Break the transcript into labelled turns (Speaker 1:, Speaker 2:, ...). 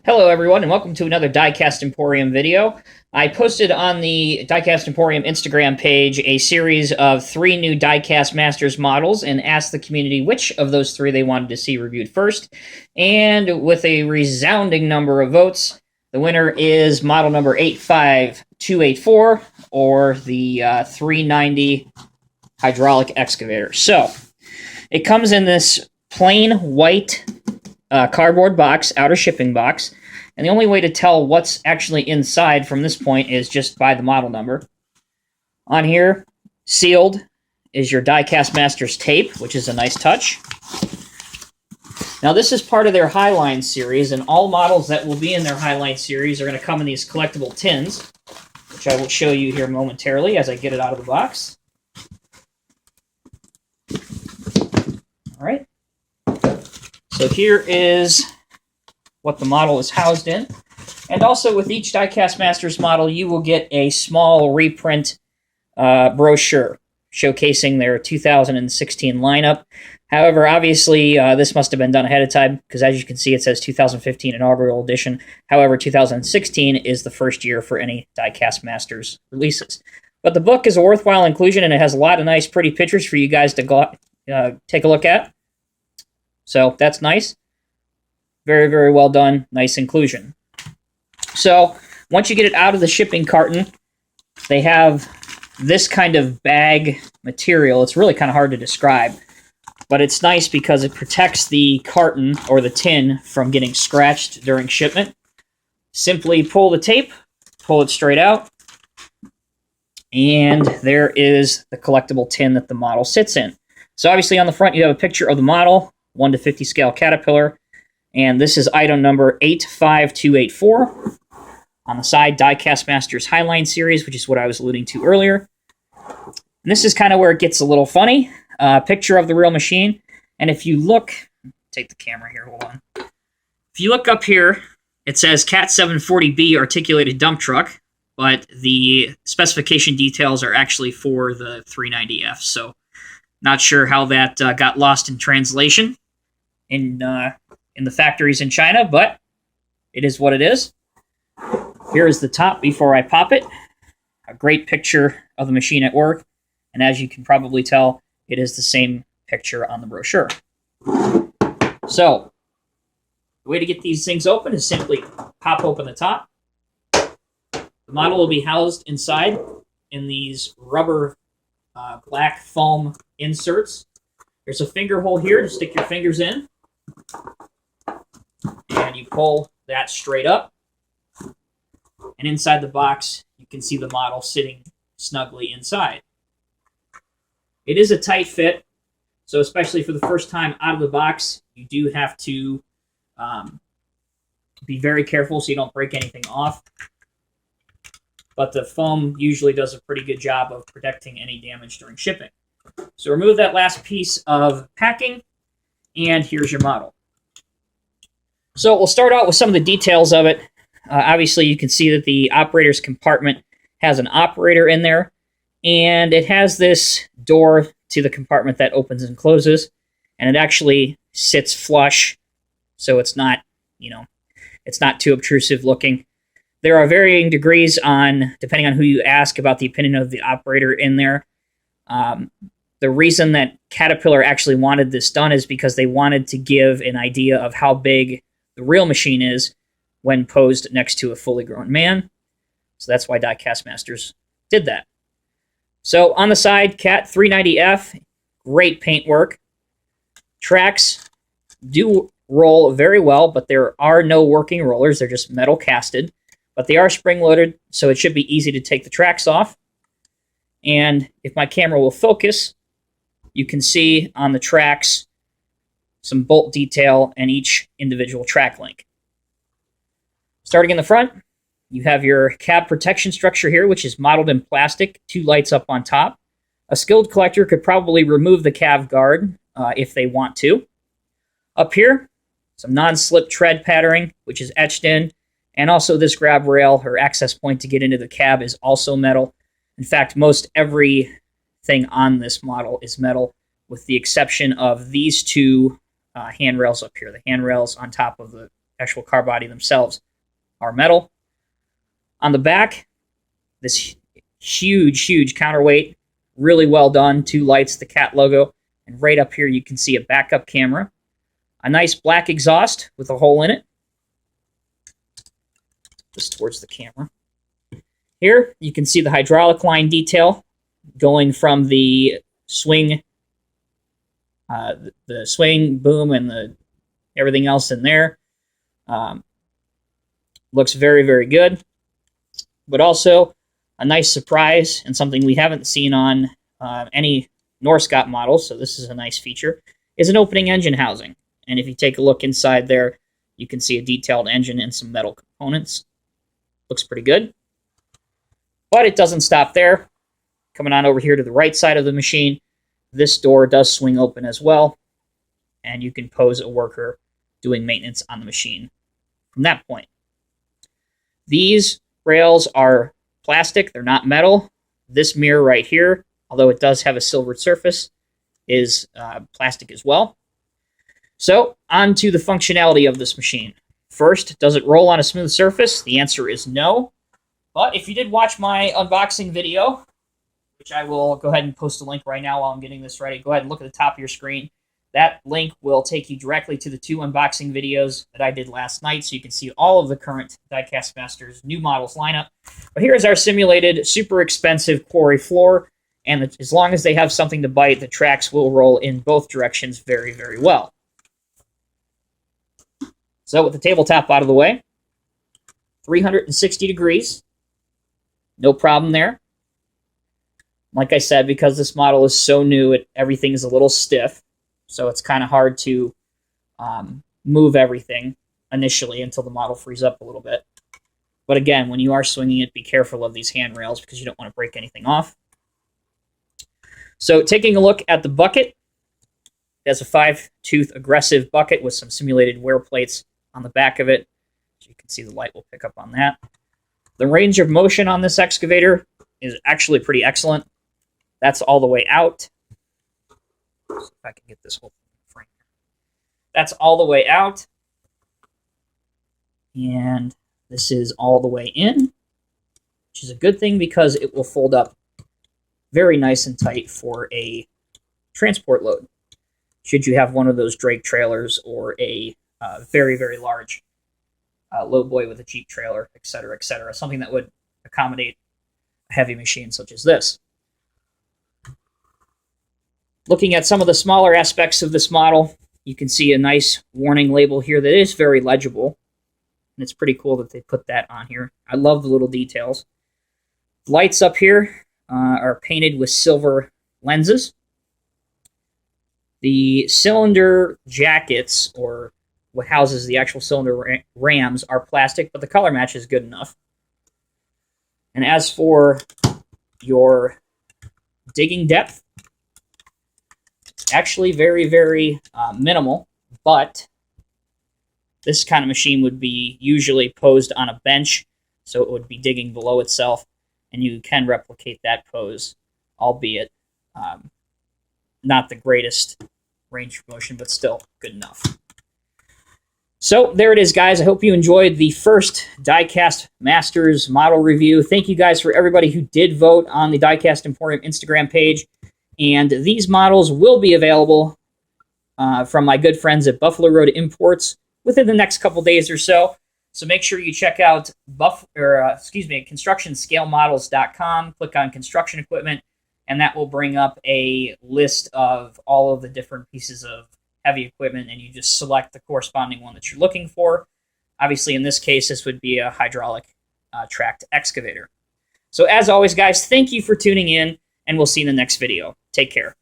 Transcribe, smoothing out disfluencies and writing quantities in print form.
Speaker 1: Hello everyone and welcome to another Diecast Emporium video. I posted on the Diecast Emporium Instagram page a series of 3 new Diecast Masters models and asked the community which of those 3 they wanted to see reviewed first. And with a resounding number of votes, the winner is model number 85284, or the 390 hydraulic excavator. So, it comes in this plain white cardboard box, outer shipping box, and the only way to tell what's actually inside from this point is just by the model number. On here, sealed, is your Diecast Masters tape, which is a nice touch. Now this is part of their Highline series, and all models that will be in their Highline series are going to come in these collectible tins, which I will show you here momentarily as I get it out of the box. Alright. So here is what the model is housed in. And also with each Diecast Masters model, you will get a small reprint brochure showcasing their 2016 lineup. However, obviously, this must have been done ahead of time, because as you can see, it says 2015 Inaugural Edition. However, 2016 is the first year for any Diecast Masters releases. But the book is a worthwhile inclusion, and it has a lot of nice, pretty pictures for you guys to go, take a look at. So that's nice. Very, very well done. Nice inclusion. So once you get it out of the shipping carton, they have this kind of bag material. It's really kind of hard to describe, but it's nice because it protects the carton or the tin from getting scratched during shipment. Simply pull the tape, pull it straight out, and there is the collectible tin that the model sits in. So obviously on the front you have a picture of the model, 1:50 scale Caterpillar, and this is item number 85284. On the side, Diecast Masters Highline series, which is what I was alluding to earlier. And this is kind of where it gets a little funny. Picture of the real machine, and if you look, take the camera here, hold on. If you look up here, it says Cat 740B articulated dump truck, but the specification details are actually for the 390F, so not sure how that got lost in translation in the factories in China, but it is what it is. Here is the top before I pop it. A great picture of the machine at work, and as you can probably tell, it is the same picture on the brochure. So, the way to get these things open is simply pop open the top. The model will be housed inside in these rubber black foam inserts. There's a finger hole here to stick your fingers in, and you pull that straight up, and inside the box you can see the model sitting snugly inside. It is a tight fit, so especially for the first time out of the box, you do have to be very careful so you don't break anything off. But the foam usually does a pretty good job of protecting any damage during shipping. So remove that last piece of packing, and here's your model. So we'll start out with some of the details of it. Obviously, you can see that the operator's compartment has an operator in there, and it has this door to the compartment that opens and closes, and it actually sits flush, so it's not, it's not too obtrusive looking. There are varying degrees on, depending on who you ask, about the opinion of the operator in there. The reason that Caterpillar actually wanted this done is because they wanted to give an idea of how big the real machine is when posed next to a fully grown man. So that's why Diecast Masters did that. So on the side, Cat 390F, great paint work. Tracks do roll very well, but there are no working rollers. They're just metal casted. But they are spring-loaded, so it should be easy to take the tracks off. And if my camera will focus, you can see on the tracks some bolt detail and each individual track link. Starting in the front, you have your cab protection structure here, which is modeled in plastic, 2 lights up on top. A skilled collector could probably remove the cab guard if they want to. Up here, some non-slip tread patterning, which is etched in. And also this grab rail, or access point to get into the cab, is also metal. In fact, most everything on this model is metal, with the exception of these 2 handrails up here, the handrails on top of the actual car body themselves are metal. On the back, this huge counterweight, really well done. 2 lights, the cat logo, and right up here you can see a backup camera. A nice black exhaust with a hole in it. Just towards the camera. Here you can see the hydraulic line detail going from the swing, boom, and the everything else in there. Looks very, very good. But also a nice surprise and something we haven't seen on any Norscot models, so this is a nice feature, is an opening engine housing. And if you take a look inside there, you can see a detailed engine and some metal components. Looks pretty good. But it doesn't stop there. Coming on over here to the right side of the machine, this door does swing open as well, and you can pose a worker doing maintenance on the machine from that point. These rails are plastic, they're not metal. This mirror right here, although it does have a silvered surface, is plastic as well. So, on to the functionality of this machine. First, does it roll on a smooth surface? The answer is no. But if you did watch my unboxing video, which I will go ahead and post a link right now while I'm getting this ready, go ahead and look at the top of your screen. That link will take you directly to the 2 unboxing videos that I did last night, so you can see all of the current Diecast Masters new models lineup. But here's our simulated, super expensive quarry floor, and as long as they have something to bite, the tracks will roll in both directions very, very well. So with the tabletop out of the way, 360 degrees, no problem there. Like I said, because this model is so new, everything is a little stiff, so it's kind of hard to move everything initially until the model frees up a little bit. But again, when you are swinging it, be careful of these handrails because you don't want to break anything off. So taking a look at the bucket, it has a 5-tooth aggressive bucket with some simulated wear plates on the back of it. So you can see the light will pick up on that. The range of motion on this excavator is actually pretty excellent. That's all the way out. Let's see if I can get this whole frame. That's all the way out. And this is all the way in, which is a good thing because it will fold up very nice and tight for a transport load. Should you have one of those drake trailers or a very, very large load boy with a Jeep trailer, etc., something that would accommodate a heavy machine such as this. Looking at some of the smaller aspects of this model, you can see a nice warning label here that is very legible. And it's pretty cool that they put that on here. I love the little details. Lights up here are painted with silver lenses. The cylinder jackets, or what houses the actual cylinder rams, are plastic, but the color match is good enough. And as for your digging depth, it's actually very, very minimal, but this kind of machine would be usually posed on a bench, so it would be digging below itself, and you can replicate that pose, albeit not the greatest range of motion, but still good enough. So there it is, guys. I hope you enjoyed the first Diecast Masters model review. Thank you guys for everybody who did vote on the Diecast Emporium Instagram page. And these models will be available from my good friends at Buffalo Road Imports within the next couple days or so. So make sure you check out constructionscalemodels.com. Click on construction equipment, and that will bring up a list of all of the different pieces of heavy equipment, and you just select the corresponding one that you're looking for. Obviously, in this case, this would be a hydraulic tracked excavator. So as always, guys, thank you for tuning in, and we'll see you in the next video. Take care.